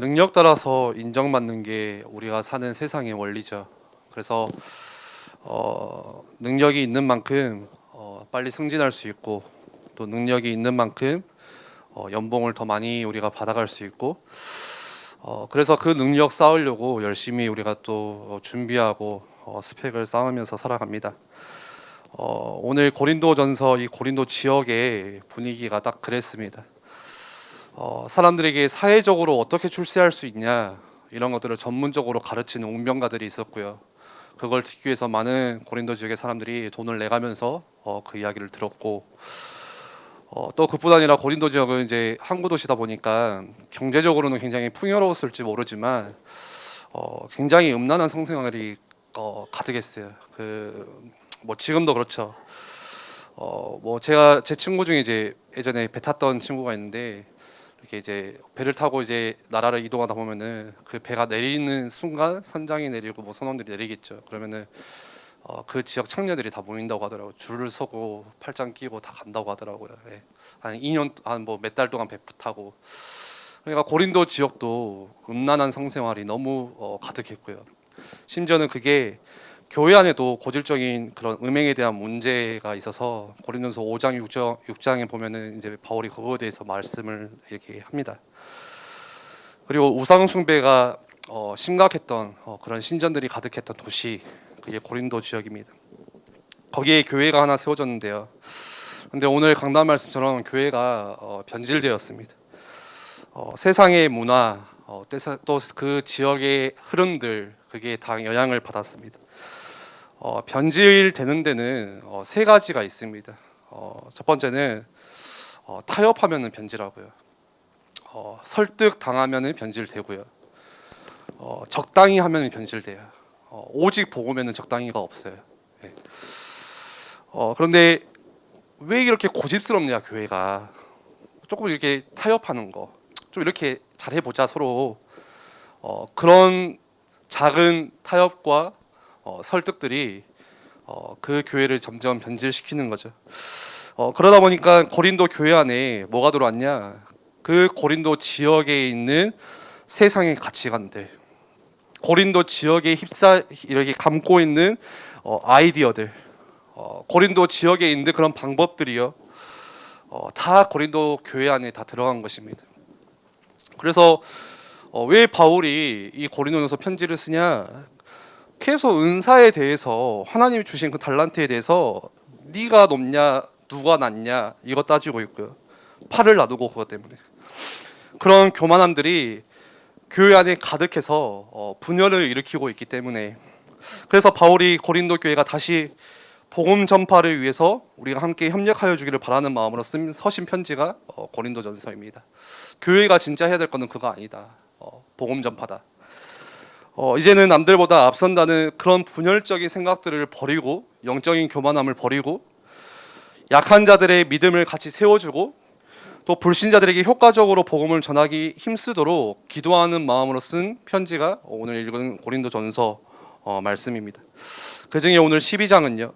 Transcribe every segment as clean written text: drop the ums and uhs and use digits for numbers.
능력 따라서 인정받는 게 우리가 사는 세상의 원리죠. 그래서 능력이 있는 만큼 빨리 승진할 수 있고, 또 능력이 있는 만큼 연봉을 더 많이 우리가 받아갈 수 있고, 그래서 그 능력 쌓으려고 열심히 우리가 또 준비하고 스펙을 쌓으면서 살아갑니다. 오늘 고린도전서 이 고린도 지역의 분위기가 딱 그랬습니다. 사람들에게 사회적으로 어떻게 출세할 수 있냐, 이런 것들을 전문적으로 가르치는 웅변가들이 있었고요. 그걸 듣기 위해서 많은 고린도 지역의 사람들이 돈을 내가면서 그 이야기를 들었고, 또 그뿐 아니라 고린도 지역은 이제 항구 도시다 보니까 경제적으로는 굉장히 풍요로웠을지 모르지만 굉장히 음란한 성생활이 가득했어요. 뭐 지금도 그렇죠. 뭐 제가 제 친구 중에 이제 예전에 배 탔던 친구가 있는데, 이렇게 이제 배를 타고 이제 나라를 이동하다 보면은 그 배가 내리는 순간 선장이 내리고 뭐 선원들이 내리겠죠. 그러면은 그 지역 청년들이 다 모인다고 하더라고요. 줄을 서고 팔짱 끼고 다 간다고 하더라고요. 예. 한 2년 한 뭐 몇 달 동안 배 타고. 그러니까 고린도 지역도 음란한 성생활이 너무 가득했고요. 심지어는 그게 교회 안에도 고질적인 그런 음행에 대한 문제가 있어서 고린도서 5장 6장에 보면은 이제 바울이 그거에 대해서 말씀을 이렇게 합니다. 그리고 우상 숭배가 심각했던 그런 신전들이 가득했던 도시, 그게 고린도 지역입니다. 거기에 교회가 하나 세워졌는데요. 근데 오늘 강단 말씀처럼 교회가 변질되었습니다. 세상의 문화, 또 그 지역의 흐름들, 그게 다 영향을 받았습니다. 변질되는 데는 세 가지가 있습니다. 첫 번째는 타협하면은 변질하고요. 설득 당하면은 변질되고요. 적당히 하면은 변질돼요. 오직 복음에는 적당히가 없어요. 예. 그런데 왜 이렇게 고집스럽냐, 교회가. 조금 이렇게 타협하는 거, 좀 이렇게 잘 해보자 서로. 그런 작은 타협과 설득들이 그 교회를 점점 변질시키는 거죠. 그러다 보니까 고린도 교회 안에 뭐가 들어왔냐? 그 고린도 지역에 있는 세상의 가치관들, 고린도 지역에 이렇게 감고 있는 아이디어들, 고린도 지역에 있는 그런 방법들이요, 다 고린도 교회 안에 다 들어간 것입니다. 그래서 왜 바울이 이 고린도전서 편지를 쓰냐? 계속 은사에 대해서, 하나님이 주신 그 달란트에 대해서 네가 높냐 누가 낮냐 이거 따지고 있고요. 팔을 놔두고 그것 때문에 그런 교만함들이 교회 안에 가득해서 분열을 일으키고 있기 때문에, 그래서 바울이 고린도 교회가 다시 복음 전파를 위해서 우리가 함께 협력하여 주기를 바라는 마음으로 쓴 서신 편지가 고린도전서입니다. 교회가 진짜 해야 될 거는 그거 아니다. 복음 전파다. 이제는 남들보다 앞선다는 그런 분열적인 생각들을 버리고, 영적인 교만함을 버리고, 약한 자들의 믿음을 같이 세워주고, 또 불신자들에게 효과적으로 복음을 전하기 힘쓰도록 기도하는 마음으로 쓴 편지가 오늘 읽은 고린도전서 말씀입니다. 그중에 오늘 12장은요,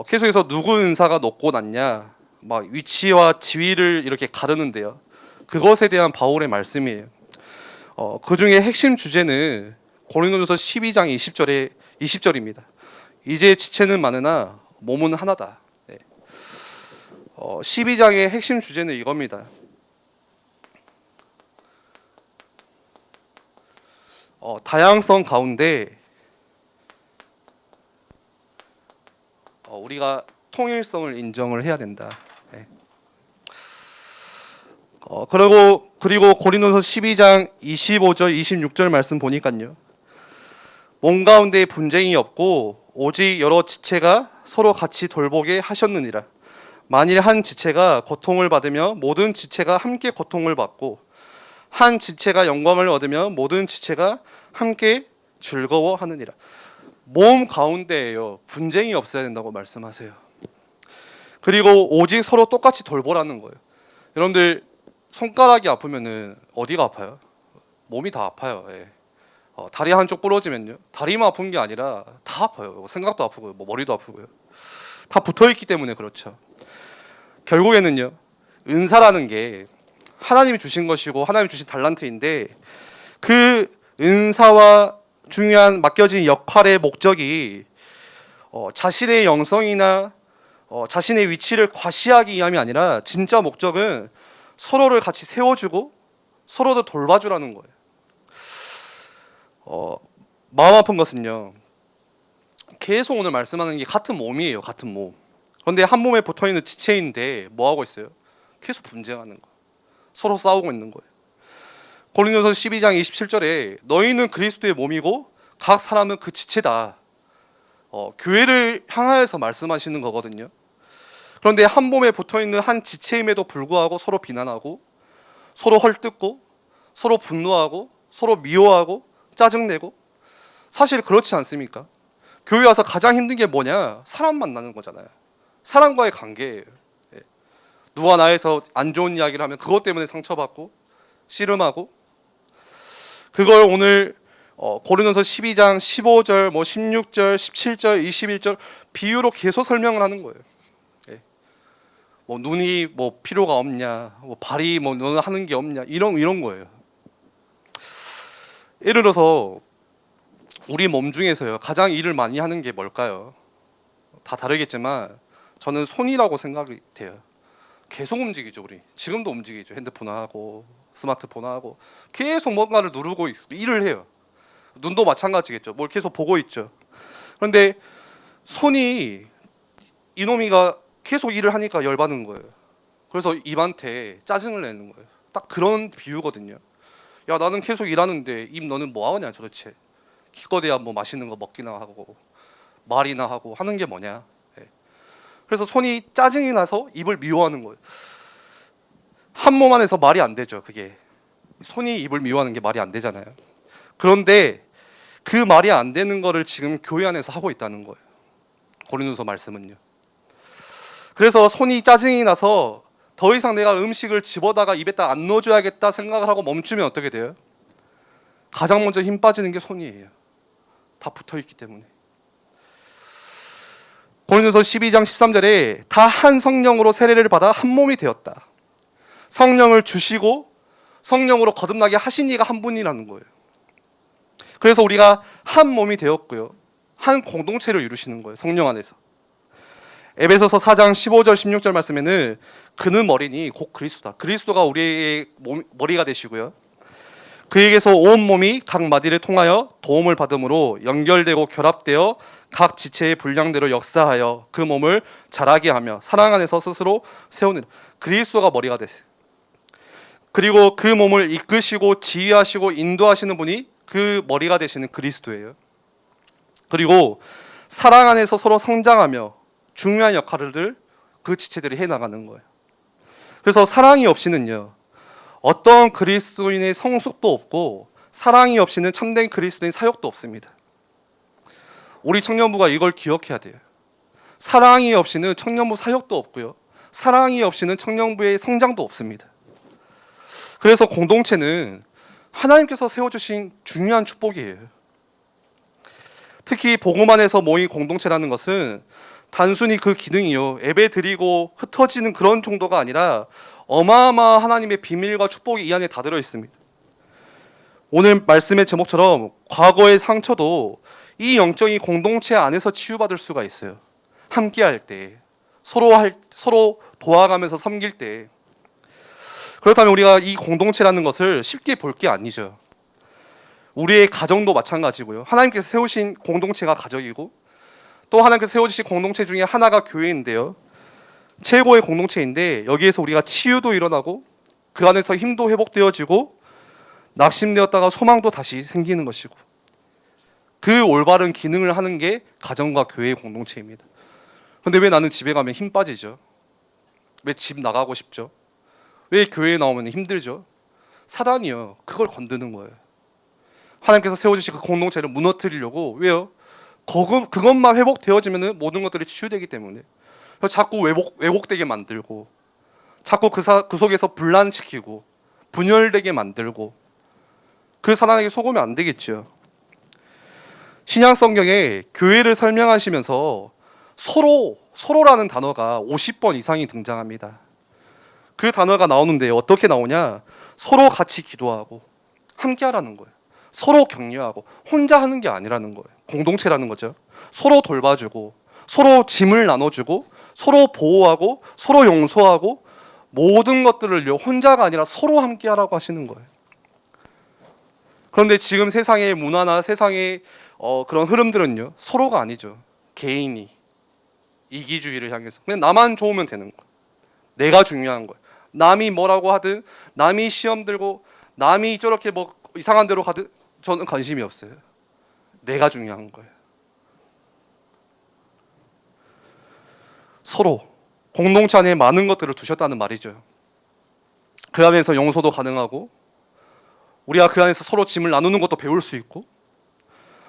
계속해서 누구 은사가 높고 낮냐, 막 위치와 지위를 이렇게 가르는데요, 그것에 대한 바울의 말씀이에요. 그 중에 핵심 주제는 고린도전서 12장 20절입니다. 이제 지체는 많으나 몸은 하나다. 12장의 핵심 주제는 이겁니다. 다양성 가운데 우리가 통일성을 인정을 해야 된다. 그리고 고린도서 12장 25절 26절 말씀 보니까요, 몸 가운데 분쟁이 없고 오직 여러 지체가 서로 같이 돌보게 하셨느니라. 만일 한 지체가 고통을 받으며 모든 지체가 함께 고통을 받고, 한 지체가 영광을 얻으며 모든 지체가 함께 즐거워하느니라. 몸 가운데에요, 분쟁이 없어야 된다고 말씀하세요. 그리고 오직 서로 똑같이 돌보라는 거예요. 여러분들 손가락이 아프면은 어디가 아파요? 몸이 다 아파요. 예. 다리 한쪽 부러지면요, 다리만 아픈 게 아니라 다 아파요. 생각도 아프고요, 뭐 머리도 아프고요. 다 붙어 있기 때문에 그렇죠. 결국에는요, 은사라는 게 하나님이 주신 것이고 하나님이 주신 달란트인데 그 은사와 중요한 맡겨진 역할의 목적이 자신의 영성이나 자신의 위치를 과시하기 위함이 아니라 진짜 목적은 서로를 같이 세워주고 서로를 돌봐주라는 거예요. 마음 아픈 것은요, 계속 오늘 말씀하는 게 같은 몸이에요. 같은 몸. 그런데 한 몸에 붙어있는 지체인데 뭐 하고 있어요? 계속 분쟁하는 거예요. 서로 싸우고 있는 거예요. 고린도서 12장 27절에 너희는 그리스도의 몸이고 각 사람은 그 지체다. 교회를 향하여서 말씀하시는 거거든요. 그런데 한 몸에 붙어있는 한 지체임에도 불구하고 서로 비난하고 서로 헐뜯고 서로 분노하고 서로 미워하고 짜증내고, 사실 그렇지 않습니까? 교회 와서 가장 힘든 게 뭐냐? 사람 만나는 거잖아요. 사람과의 관계예요. 누가 나에서 안 좋은 이야기를 하면 그것 때문에 상처받고 씨름하고, 그걸 오늘 고린도서 12장 15절, 16절, 17절, 21절 비유로 계속 설명을 하는 거예요. 눈이 필요가 없냐, 발이 너는 하는 게 없냐, 이런 거예요. 예를 들어서 우리 몸 중에서요 가장 일을 많이 하는 게 뭘까요? 다 다르겠지만 저는 손이라고 생각이 돼요. 계속 움직이죠. 우리 지금도 움직이죠. 핸드폰 하고 스마트폰 하고 계속 뭔가를 누르고 일을 해요. 눈도 마찬가지겠죠. 뭘 계속 보고 있죠. 그런데 손이, 이놈이가 계속 일을 하니까 열받는 거예요. 그래서 입한테 짜증을 내는 거예요. 딱 그런 비유거든요. 야, 나는 계속 일하는데 입 너는 뭐 하냐 도대체. 기껏해야 맛있는 거 먹기나 하고 말이나 하고 하는 게 뭐냐. 그래서 손이 짜증이 나서 입을 미워하는 거예요. 한 몸 안에서 말이 안 되죠. 그게 손이 입을 미워하는 게 말이 안 되잖아요. 그런데 그 말이 안 되는 거를 지금 교회 안에서 하고 있다는 거예요. 고린도서 말씀은요. 그래서 손이 짜증이 나서 더 이상 내가 음식을 집어다가 입에다 안 넣어줘야겠다 생각을 하고 멈추면 어떻게 돼요? 가장 먼저 힘 빠지는 게 손이에요. 다 붙어있기 때문에. 고린도서 12장 13절에 다 한 성령으로 세례를 받아 한 몸이 되었다. 성령을 주시고 성령으로 거듭나게 하신 이가 한 분이라는 거예요. 그래서 우리가 한 몸이 되었고요, 한 공동체를 이루시는 거예요. 성령 안에서. 에베소서 4장 15절 16절 말씀에는 그는 머리니 곧 그리스도다. 그리스도가 우리의 머리가 되시고요, 그에게서 온 몸이 각 마디를 통하여 도움을 받음으로 연결되고 결합되어 각 지체의 분량대로 역사하여 그 몸을 자라게 하며 사랑 안에서 스스로 세우는, 그리스도가 머리가 되세요. 그리고 그 몸을 이끄시고 지휘하시고 인도하시는 분이 그 머리가 되시는 그리스도예요. 그리고 사랑 안에서 서로 성장하며 중요한 역할을 그 지체들이 해나가는 거예요. 그래서 사랑이 없이는요 어떤 그리스도인의 성숙도 없고, 사랑이 없이는 참된 그리스도인 사역도 없습니다. 우리 청년부가 이걸 기억해야 돼요. 사랑이 없이는 청년부 사역도 없고요, 사랑이 없이는 청년부의 성장도 없습니다. 그래서 공동체는 하나님께서 세워주신 중요한 축복이에요. 특히 복음 안에서 모인 공동체라는 것은 단순히 그 기능이요 예배 드리고 흩어지는 그런 정도가 아니라 어마어마한 하나님의 비밀과 축복이 이 안에 다 들어 있습니다. 오늘 말씀의 제목처럼 과거의 상처도 이 영적인 공동체 안에서 치유받을 수가 있어요. 함께할 때, 서로 도와가면서 섬길 때. 그렇다면 우리가 이 공동체라는 것을 쉽게 볼 게 아니죠. 우리의 가정도 마찬가지고요, 하나님께서 세우신 공동체가 가정이고, 또 하나님께서 세워주신 공동체 중에 하나가 교회인데요, 최고의 공동체인데 여기에서 우리가 치유도 일어나고 그 안에서 힘도 회복되어지고 낙심되었다가 소망도 다시 생기는 것이고, 그 올바른 기능을 하는 게 가정과 교회의 공동체입니다. 그런데 왜 나는 집에 가면 힘 빠지죠? 왜 집 나가고 싶죠? 왜 교회에 나오면 힘들죠? 사단이요 그걸 건드는 거예요. 하나님께서 세워주신 그 공동체를 무너뜨리려고. 왜요? 그것만 회복되어지면 모든 것들이 치유되기 때문에. 자꾸 왜곡되게 만들고, 자꾸 그 속에서 분란시키고 분열되게 만들고, 그 사단에게 속으면 안 되겠죠. 신약 성경에 교회를 설명하시면서 서로라는 단어가 50번 이상이 등장합니다. 그 단어가 나오는데 어떻게 나오냐? 서로 같이 기도하고 함께 하라는 거예요. 서로 격려하고 혼자 하는 게 아니라는 거예요. 공동체라는 거죠. 서로 돌봐주고 서로 짐을 나눠주고 서로 보호하고 서로 용서하고 모든 것들을요 혼자가 아니라 서로 함께 하라고 하시는 거예요. 그런데 지금 세상의 문화나 세상의 그런 흐름들은요 서로가 아니죠. 개인이 이기주의를 향해서 그냥 나만 좋으면 되는 거예요. 내가 중요한 거예요. 남이 뭐라고 하든 남이 시험 들고 남이 저렇게 뭐 이상한 데로 가든 저는 관심이 없어요. 내가 중요한 거예요. 서로 공동체 안에 많은 것들을 두셨다는 말이죠. 그 안에서 용서도 가능하고 우리가 그 안에서 서로 짐을 나누는 것도 배울 수 있고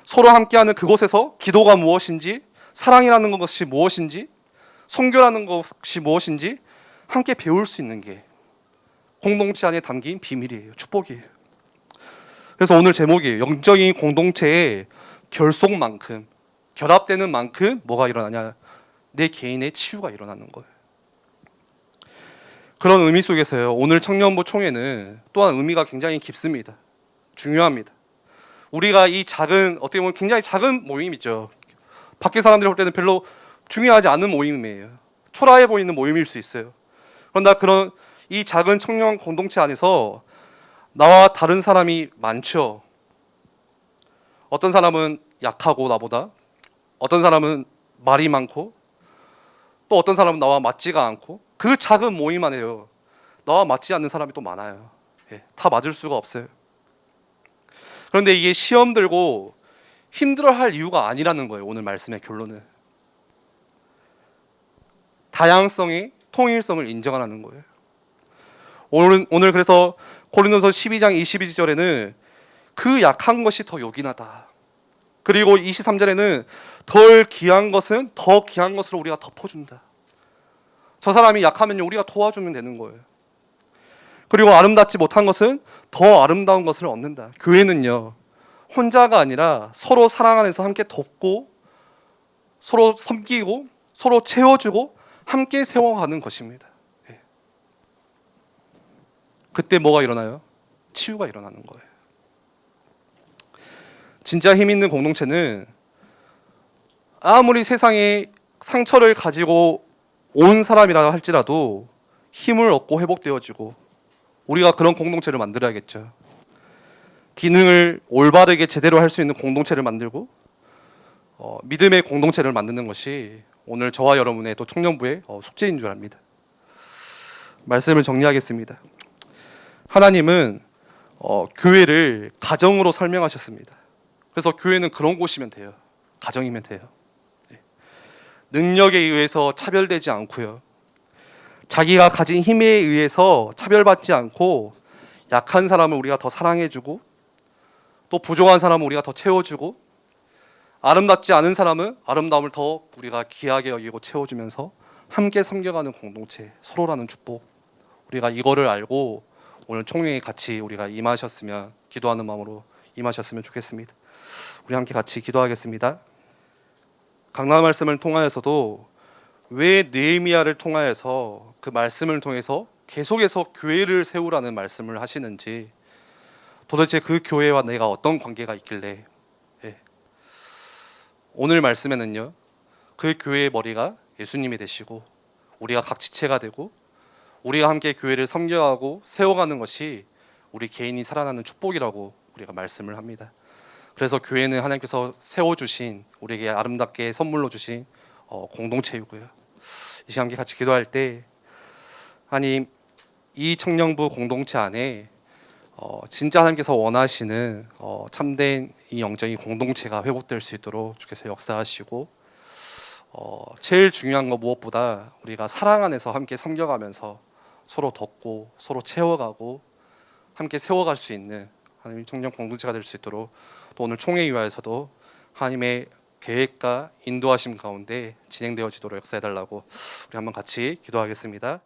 서로 함께하는 그곳에서 기도가 무엇인지 사랑이라는 것이 무엇인지 선교라는 것이 무엇인지 함께 배울 수 있는 게 공동체 안에 담긴 비밀이에요. 축복이에요. 그래서 오늘 제목이에요. 영적인 공동체의 결속만큼 결합되는 만큼 뭐가 일어나냐? 내 개인의 치유가 일어나는 거예요. 그런 의미 속에서요. 오늘 청년부 총회는 또한 의미가 굉장히 깊습니다. 중요합니다. 우리가 이 작은 어떻게 보면 굉장히 작은 모임이죠. 밖에 사람들이 볼 때는 별로 중요하지 않은 모임이에요. 초라해 보이는 모임일 수 있어요. 그런데 그런 이 작은 청년 공동체 안에서 나와 다른 사람이 많죠. 어떤 사람은 약하고 나보다, 어떤 사람은 말이 많고, 또 어떤 사람은 나와 맞지가 않고, 그 작은 모임 안에요 나와 맞지 않는 사람이 또 많아요. 다 맞을 수가 없어요. 그런데 이게 시험 들고 힘들어할 이유가 아니라는 거예요. 오늘 말씀의 결론은 다양성의 통일성을 인정하라는 거예요. 오늘 그래서 고린도서 12장 22절에는 그 약한 것이 더 요긴하다. 그리고 23절에는 덜 귀한 것은 더 귀한 것으로 우리가 덮어준다. 저 사람이 약하면요 우리가 도와주면 되는 거예요. 그리고 아름답지 못한 것은 더 아름다운 것을 얻는다. 교회는요 혼자가 아니라 서로 사랑 안에서 함께 돕고 서로 섬기고 서로 채워주고 함께 세워가는 것입니다. 그때 뭐가 일어나요? 치유가 일어나는 거예요. 진짜 힘 있는 공동체는 아무리 세상에 상처를 가지고 온 사람이라 할지라도 힘을 얻고 회복되어지고 우리가 그런 공동체를 만들어야겠죠. 기능을 올바르게 제대로 할 수 있는 공동체를 만들고 믿음의 공동체를 만드는 것이 오늘 저와 여러분의 또 청년부의 숙제인 줄 압니다. 말씀을 정리하겠습니다. 하나님은 교회를 가정으로 설명하셨습니다. 그래서 교회는 그런 곳이면 돼요. 가정이면 돼요. 능력에 의해서 차별되지 않고요. 자기가 가진 힘에 의해서 차별받지 않고 약한 사람을 우리가 더 사랑해주고 또 부족한 사람은 우리가 더 채워주고 아름답지 않은 사람은 아름다움을 더 우리가 귀하게 여기고 채워주면서 함께 섬겨가는 공동체, 서로라는 축복. 우리가 이거를 알고 오늘 총회에 같이 우리가 임하셨으면 기도하는 마음으로 임하셨으면 좋겠습니다. 우리 함께 같이 기도하겠습니다. 강단 말씀을 통하여서도 왜 느헤미야를 통하여서 그 말씀을 통해서 계속해서 교회를 세우라는 말씀을 하시는지 도대체 그 교회와 내가 어떤 관계가 있길래 오늘 말씀에는요 그 교회의 머리가 예수님이 되시고 우리가 각 지체가 되고 우리가 함께 교회를 섬겨가고 세워가는 것이 우리 개인이 살아나는 축복이라고 우리가 말씀을 합니다. 그래서 교회는 하나님께서 세워주신 우리에게 아름답게 선물로 주신 공동체이고요. 이 시간 함께 같이 기도할 때 하나님 이 청년부 공동체 안에 진짜 하나님께서 원하시는 참된 이 영적인 공동체가 회복될 수 있도록 주께서 역사하시고 제일 중요한 거 무엇보다 우리가 사랑 안에서 함께 섬겨가면서 서로 돕고 서로 채워가고 함께 세워갈 수 있는 하나님의 청년 공동체가 될 수 있도록 또 오늘 총회 이후에서도 하나님의 계획과 인도하심 가운데 진행되어지도록 역사해달라고 우리 한번 같이 기도하겠습니다.